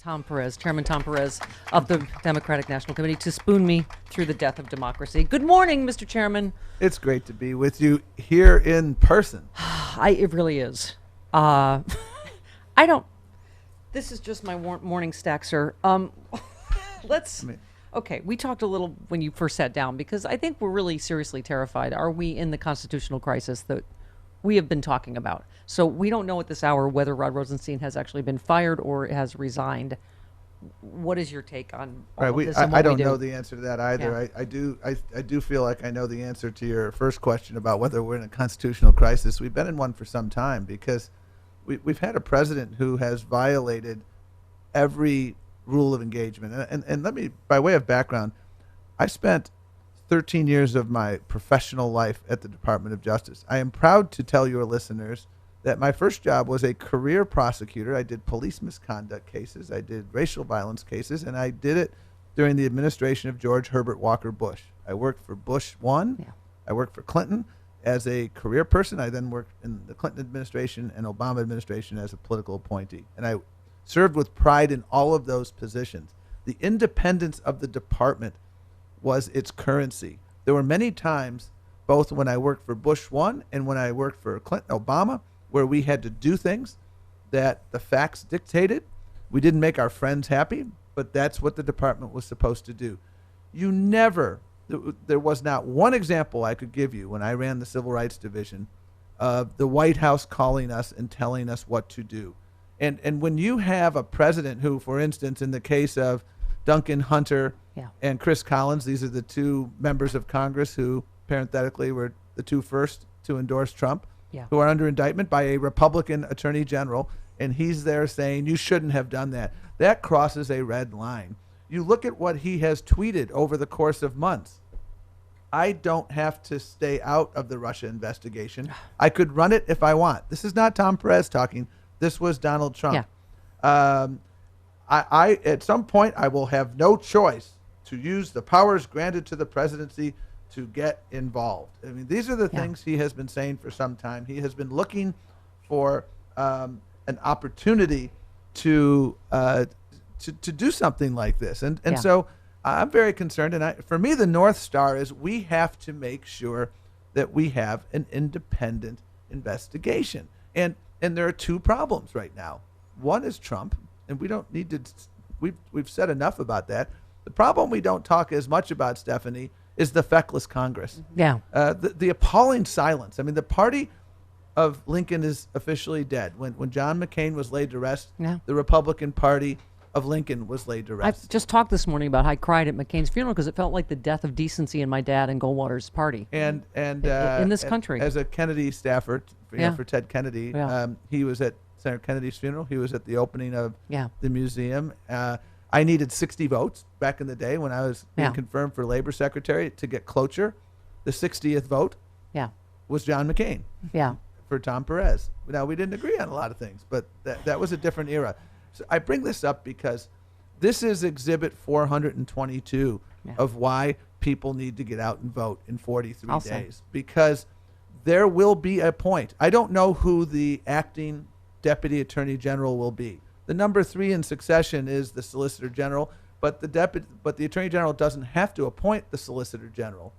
Tom Perez, Chairman Tom Perez of the Democratic National Committee, to spoon me through the death of democracy. Good morning, Mr. Chairman. It's great to be with you here in person. It really is. This is just my morning stack, sir. Okay, we talked a little when you first sat down, because I think we're really seriously terrified. Are we in the constitutional crisis that we have been talking about? So we don't know at this hour whether Rod Rosenstein has actually been fired or has resigned. What is your take on all of this? I don't know the answer to that either. Yeah. I do feel like I know the answer to your first question about whether we're in a constitutional crisis. We've been in one for some time, because we've had a president who has violated every rule of engagement. And let me, by way of background, I spent 13 years of my professional life at the Department of Justice. I am proud to tell your listeners that my first job was a career prosecutor. I did police misconduct cases, I did racial violence cases, and I did it during the administration of George Herbert Walker Bush. I worked for Bush 1. Yeah. I worked for Clinton as a career person. I then worked in the Clinton administration and Obama administration as a political appointee. And I served with pride in all of those positions. The independence of the department was its currency. There were many times, both when I worked for Bush 1 and when I worked for Clinton, Obama, where we had to do things that the facts dictated. We didn't make our friends happy, but that's what the department was supposed to do. There was not one example I could give you when I ran the Civil Rights Division of the White House calling us and telling us what to do. And when you have a president who, for instance, in the case of Duncan Hunter and Chris Collins, these are the two members of Congress who parenthetically were the two first to endorse Trump, who are under indictment by a Republican attorney general, and he's there saying you shouldn't have done that. That crosses a red line. You look at what he has tweeted over the course of months. I don't have to stay out of the Russia investigation. I could run it if I want. This is not Tom Perez talking. This was Donald Trump. Yeah. I at some point, I will have no choice to use the powers granted to the presidency to get involved. I mean, these are the things he has been saying for some time. He has been looking for an opportunity to do something like this. And so I'm very concerned. And for me, the North Star is we have to make sure that we have an independent investigation. And there are two problems right now. One is Trump, and we don't need to, we've said enough about that. The problem we don't talk as much about, Stephanie, is the feckless Congress. Yeah. The appalling silence. I mean, the party of Lincoln is officially dead. When John McCain was laid to rest, the Republican Party of Lincoln was laid to rest. I just talked this morning about how I cried at McCain's funeral because it felt like the death of decency in my dad and Goldwater's party. And in this country. As a Kennedy staffer, for Ted Kennedy, he was at Senator Kennedy's funeral. He was at the opening of the museum. I needed 60 votes back in the day when I was being confirmed for labor secretary to get cloture. The 60th vote was John McCain for Tom Perez. Now, we didn't agree on a lot of things, but that was a different era. So I bring this up because this is exhibit 422 of why people need to get out and vote in 43 days. Because there will be a point. I don't know who the acting deputy attorney general will be. The number 3 in succession is the solicitor general, but the attorney general doesn't have to appoint the solicitor general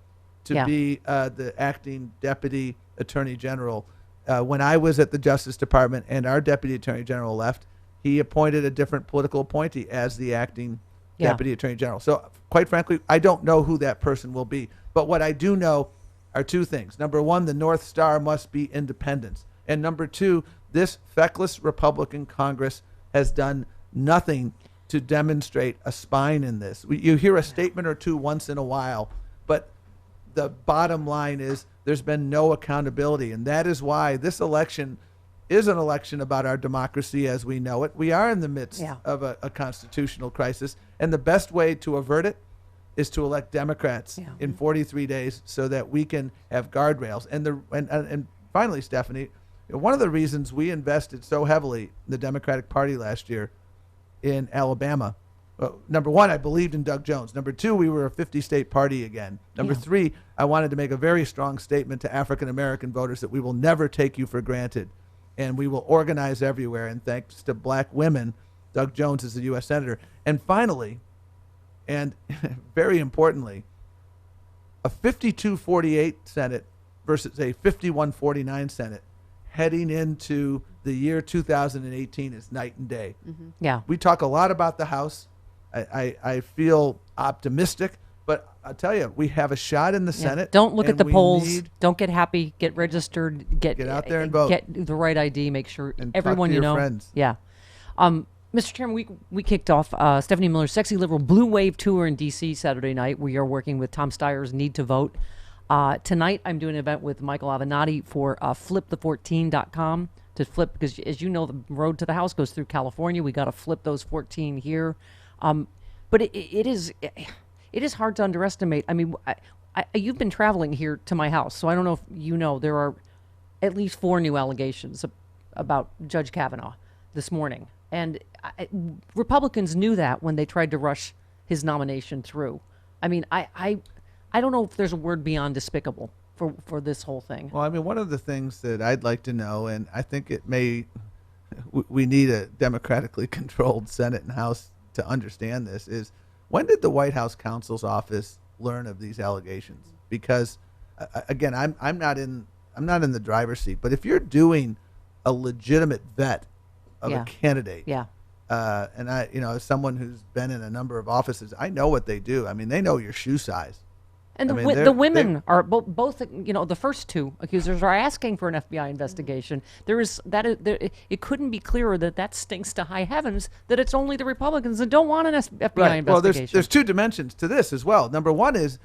to be the acting deputy attorney general. When I was at the Justice Department and our deputy attorney general left, he appointed a different political appointee as the acting deputy attorney general. So quite frankly, I don't know who that person will be. But what I do know are two things. Number one, the North Star must be independence. And number two, this feckless Republican Congress has done nothing to demonstrate a spine in this. You hear a statement or two once in a while, but the bottom line is there's been no accountability. And that is why this election is an election about our democracy as we know it. We are in the midst of a constitutional crisis. And the best way to avert it is to elect Democrats in 43 days so that we can have guardrails. And finally, Stephanie, one of the reasons we invested so heavily in the Democratic Party last year in Alabama, number one, I believed in Doug Jones. Number two, we were a 50-state party again. Number three, I wanted to make a very strong statement to African-American voters that we will never take you for granted, and we will organize everywhere. And thanks to black women Doug Jones is the U.S. Senator. And finally, and very importantly, a 52-48 Senate versus a 51-49 Senate heading into the year 2018 is night and day. Mm-hmm. Yeah. We talk a lot about the House. I feel optimistic, but I'll tell you, we have a shot in the Senate. Don't look at the polls. Don't get happy. Get registered. Get out there and vote. Get the right ID. Make sure and everyone talk to you your know. Friends. Yeah. Mr. Chairman, we kicked off Stephanie Miller's Sexy Liberal Blue Wave Tour in D.C. Saturday night. We are working with Tom Steyer's Need to Vote. Tonight, I'm doing an event with Michael Avenatti for flipthe14.com to flip, because as you know, the road to the House goes through California. We got to flip those 14 here. But it is hard to underestimate. I mean, you've been traveling here to my house, so I don't know if you know, there are at least 4 new allegations about Judge Kavanaugh this morning. And Republicans knew that when they tried to rush his nomination through. I mean, I don't know if there's a word beyond despicable for this whole thing. Well, I mean, one of the things that I'd like to know, and I think we need a democratically controlled Senate and House to understand this, is when did the White House counsel's office learn of these allegations? Because again, I'm not in the driver's seat, but if you're doing a legitimate vet of a candidate, and I, as someone who's been in a number of offices, I know what they do. I mean, they know your shoe size. And the women are both, the first 2 accusers are asking for an FBI investigation. It couldn't be clearer that stinks to high heavens, that it's only the Republicans that don't want an FBI investigation. Well, there's 2 dimensions to this as well. Number one is,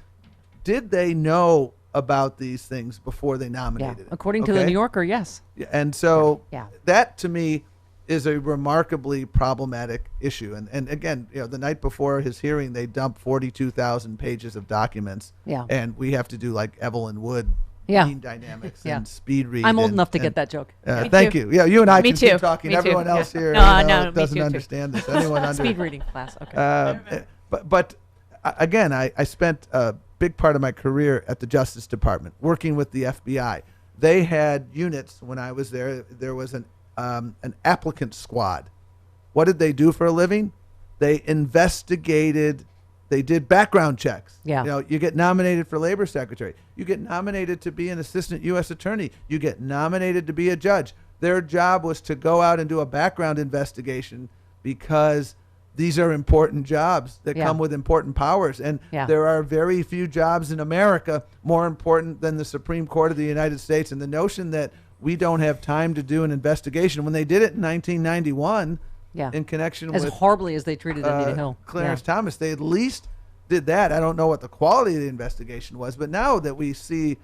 did they know about these things before they nominated it? According to the New Yorker, yes. And so that to me is a remarkably problematic issue. And again, the night before his hearing, they dumped 42,000 pages of documents. Yeah. And we have to do like Evelyn Wood, mean dynamics and speed read. I'm old enough to get that joke. Thank you. Yeah, you and I can keep talking. Everyone else here doesn't understand this. Anyone under speed reading class. Okay. But again, I spent a big part of my career at the Justice Department working with the FBI. They had units when I was there. There was an applicant squad. What did they do for a living? They investigated. They did background checks. Yeah. You get nominated for labor secretary. You get nominated to be an assistant U.S. attorney. You get nominated to be a judge. Their job was to go out and do a background investigation, because these are important jobs that come with important powers. And there are very few jobs in America more important than the Supreme Court of the United States. And the notion that we don't have time to do an investigation, when they did it in 1991 in connection with... As horribly as they treated Anita Hill. Clarence Thomas, they at least did that. I don't know what the quality of the investigation was, but now that we see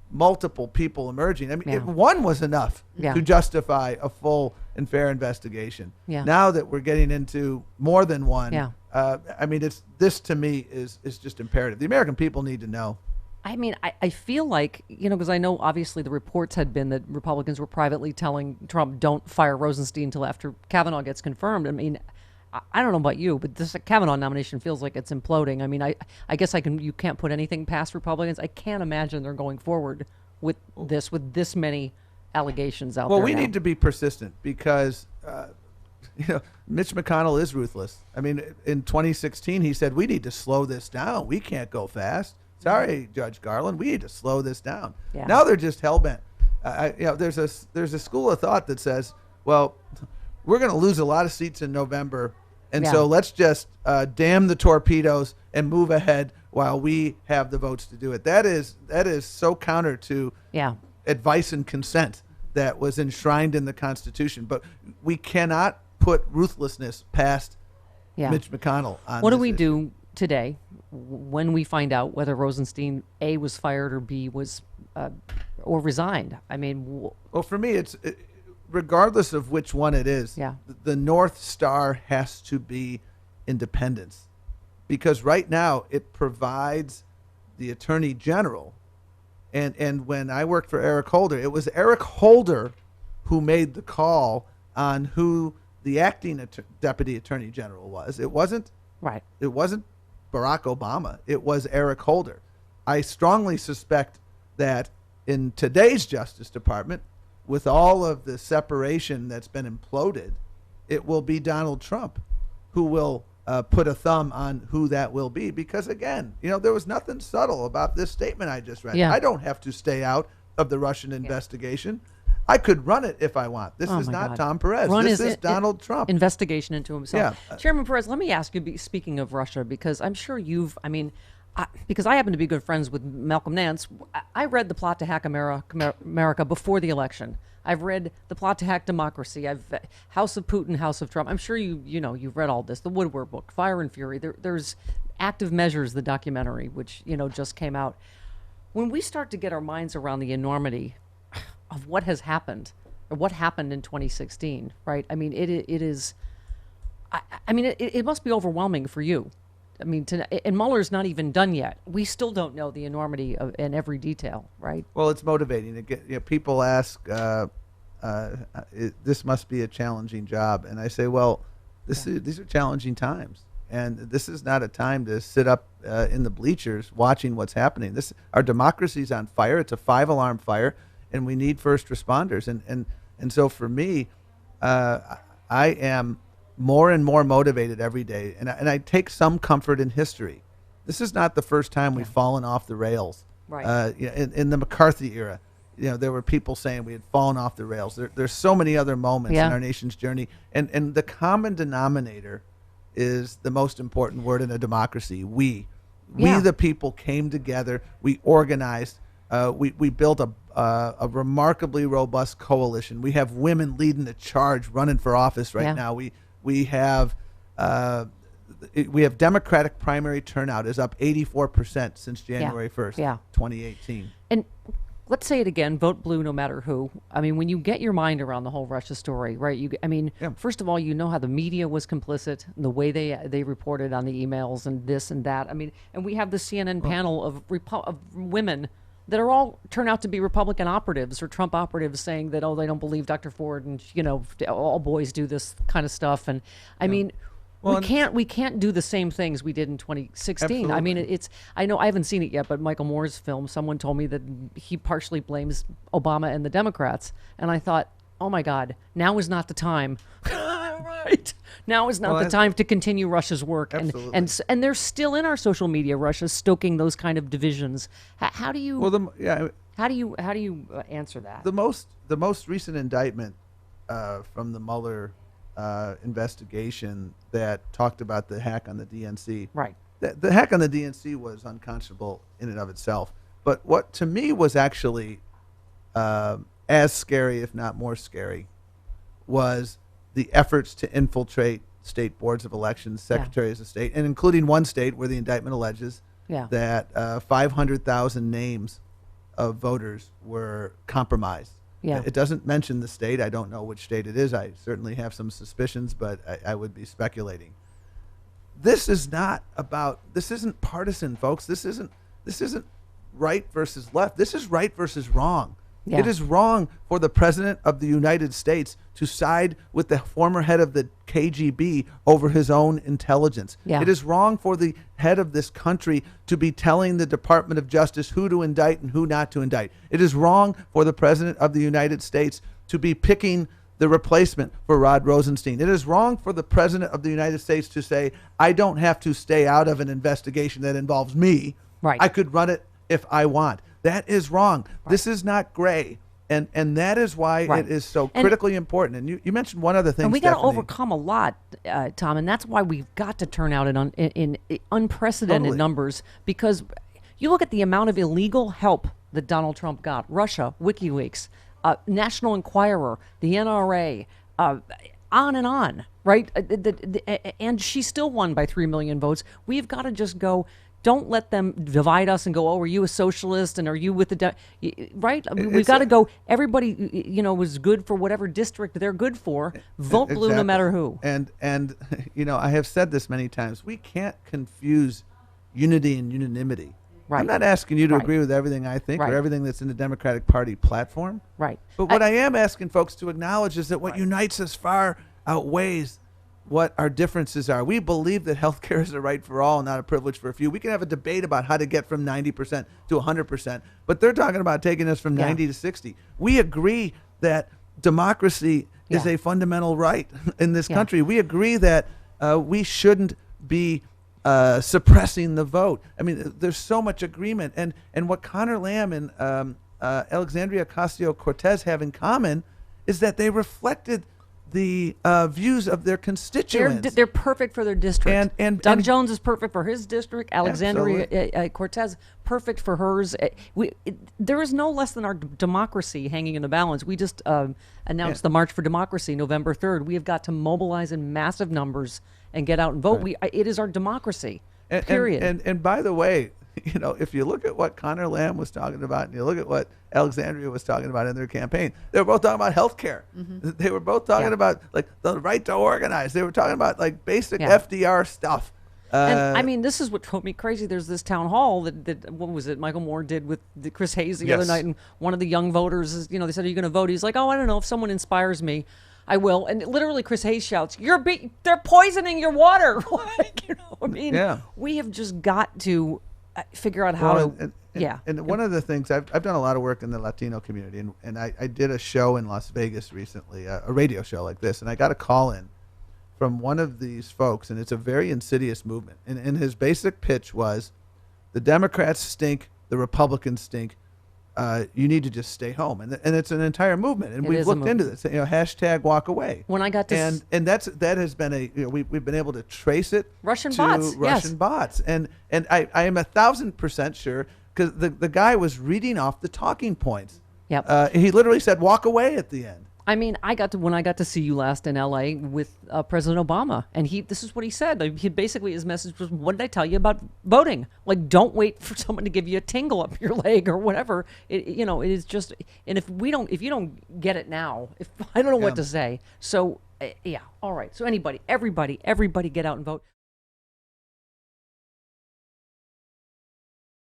multiple people emerging, I mean, one was enough to justify a full and fair investigation. Now that we're getting into more than one, I mean, this to me is just imperative. The American people need to know. I mean, I feel like, because I know obviously the reports had been that Republicans were privately telling Trump, don't fire Rosenstein until after Kavanaugh gets confirmed. I mean, I don't know about you, but this Kavanaugh nomination feels like it's imploding. I mean, I guess you can't put anything past Republicans. I can't imagine they're going forward with this many allegations out there. Well, we need to be persistent, because Mitch McConnell is ruthless. I mean, in 2016, he said, we need to slow this down. We can't go fast. Sorry, Judge Garland, we need to slow this down. Now they're just hell-bent. There's a school of thought that says, well, we're going to lose a lot of seats in November, and so let's just damn the torpedoes and move ahead while we have the votes to do it. That is so counter to advice and consent that was enshrined in the Constitution. But we cannot put ruthlessness past Mitch McConnell on What do we issue. do today when we find out whether Rosenstein A was fired or B was or resigned? I mean, well, for me, regardless of which one it is, the North Star has to be independence, because right now it provides the Attorney General. And when I worked for Eric Holder, it was Eric Holder who made the call on who the acting Deputy Attorney General was. It wasn't Barack Obama. It was Eric Holder. I strongly suspect that in today's Justice Department, with all of the separation that's been imploded, it will be Donald Trump who will put a thumb on who that will be. Because, again, there was nothing subtle about this statement I just read. Yeah. I don't have to stay out of the Russian investigation. I could run it if I want. This is not Tom Perez. This is Donald Trump. Investigation into himself. Yeah. Chairman Perez, let me ask you, speaking of Russia, because I'm sure because I happen to be good friends with Malcolm Nance, I read The Plot to Hack America before the election. I've read The Plot to Hack Democracy. I've House of Putin, House of Trump. I'm sure you've read all this. The Woodward book, Fire and Fury. There's Active Measures, the documentary, which just came out. When we start to get our minds around the enormity of what has happened, or what happened in 2016, right? I mean, it is. It must be overwhelming for you. I mean, and Mueller's not even done yet. We still don't know the enormity in every detail, right? Well, it's motivating. People ask, this must be a challenging job. And I say, well, these are challenging times. And this is not a time to sit up in the bleachers watching what's happening. Our democracy's on fire. It's a 5-alarm fire, and we need first responders. And so for me, I am more and more motivated every day, and I take some comfort in history. This is not the first time we've fallen off the rails. Right. In the McCarthy era, there were people saying we had fallen off the rails. There's so many other moments in our nation's journey, and the common denominator is the most important word in a democracy. We the people came together. We organized. We built a remarkably robust coalition. We have women leading the charge, running for office right now. We have Democratic primary turnout is up 84% since January 1st, 2018. And let's say it again, vote blue no matter who. I mean, when you get your mind around the whole Russia story, right? First of all, how the media was complicit, and the way they reported on the emails and this and that. I mean, and we have the CNN panel of women that are all turn out to be Republican operatives or Trump operatives saying that, they don't believe Dr. Ford and, all boys do this kind of stuff. And I mean, we can't do the same things we did in 2016. Absolutely. I mean, I know I haven't seen it yet, but Michael Moore's film, someone told me that he partially blames Obama and the Democrats. And I thought, oh my God, now is not the time. Right. Now is not the time to continue Russia's work. And they're still in our social media, Russia, stoking those kind of divisions. How do you how do you answer that? The most recent indictment from the Mueller investigation that talked about the hack on the DNC. Right. The hack on the DNC was unconscionable in and of itself. But what to me was actually as scary, if not more scary, was the efforts to infiltrate state boards of elections, secretaries of state, and including one state where the indictment alleges that 500,000 names of voters were compromised. Yeah. It doesn't mention the state. I don't know which state it is. I certainly have some suspicions, but I would be speculating. This isn't partisan, folks. This isn't right versus left. This is right versus wrong. Yeah. It is wrong for the President of the United States to side with the former head of the KGB over his own intelligence. Yeah. It is wrong for the head of this country to be telling the Department of Justice who to indict and who not to indict. It is wrong for the President of the United States to be picking the replacement for Rod Rosenstein. It is wrong for the President of the United States to say, I don't have to stay out of an investigation that involves me. Right. I could run it if I want. That is wrong. Right. This is not gray. And that is why it is so critically important. And you mentioned one other thing, and we got to overcome a lot, Tom, and that's why we've got to turn out in unprecedented numbers, because you look at the amount of illegal help that Donald Trump got. Russia, WikiLeaks, National Enquirer, the NRA, on and on, right? And she still won by 3 million votes. We've got to just go... Don't let them divide us and go, are you a socialist and are you with the right? I mean, we've got to go. Everybody, was good for whatever district they're good for. Vote blue no matter who. And I have said this many times. We can't confuse unity and unanimity. Right. I'm not asking you to agree with everything I think or everything that's in the Democratic Party platform. Right. But what I am asking folks to acknowledge is that what unites us far outweighs what our differences are. We believe that health care is a right for all, not a privilege for a few. We can have a debate about how to get from 90% to 100%, but they're talking about taking us from 90 to 60. We agree that democracy is a fundamental right in this country. We agree that we shouldn't be suppressing the vote. I mean, there's so much agreement. And what Connor Lamb and Alexandria Ocasio-Cortez have in common is that they reflected the views of their constituents. They're perfect for their district. And Doug Jones is perfect for his district. Alexandria Cortez, perfect for hers. There is no less than our democracy hanging in the balance. We just announced the March for Democracy, November 3rd. We have got to mobilize in massive numbers and get out and vote. Right. It is our democracy, period. And by the way, you know, if you look at what Connor Lamb was talking about and you look at what Alexandria was talking about in their campaign, they were both talking about health care. They were both talking about like the right to organize. They were talking about like basic FDR stuff. And I mean, this is what drove me crazy. There's this town hall that what was it? Michael Moore did with Chris Hayes the other night, and one of the young voters is, you know, they said, "Are you going to vote?" He's like, "Oh, I don't know. If someone inspires me, I will." And literally, Chris Hayes shouts, "They're poisoning your water!" Like, you know, I mean, we have just got to figure out how to. And one of the things I've done a lot of work in the Latino community, and I did a show in Las Vegas recently, a radio show like this, and I got a call in from one of these folks, and it's a very insidious movement. And his basic pitch was, the Democrats stink, the Republicans stink. You need to just stay home, and it's an entire movement, and we've looked into this. You know, hashtag walk away. When I got to and that has been we've been able to trace it Russian to bots, Russian bots, and I am 1,000% sure because the guy was reading off the talking points. Yep. He literally said walk away at the end. I mean, when I got to see you last in L.A. with President Obama, and this is what he said. He basically, his message was, "What did I tell you about voting? Like, don't wait for someone to give you a tingle up your leg or whatever. It is just. And if you don't get it now, I don't know what to say. So, all right. So everybody, get out and vote."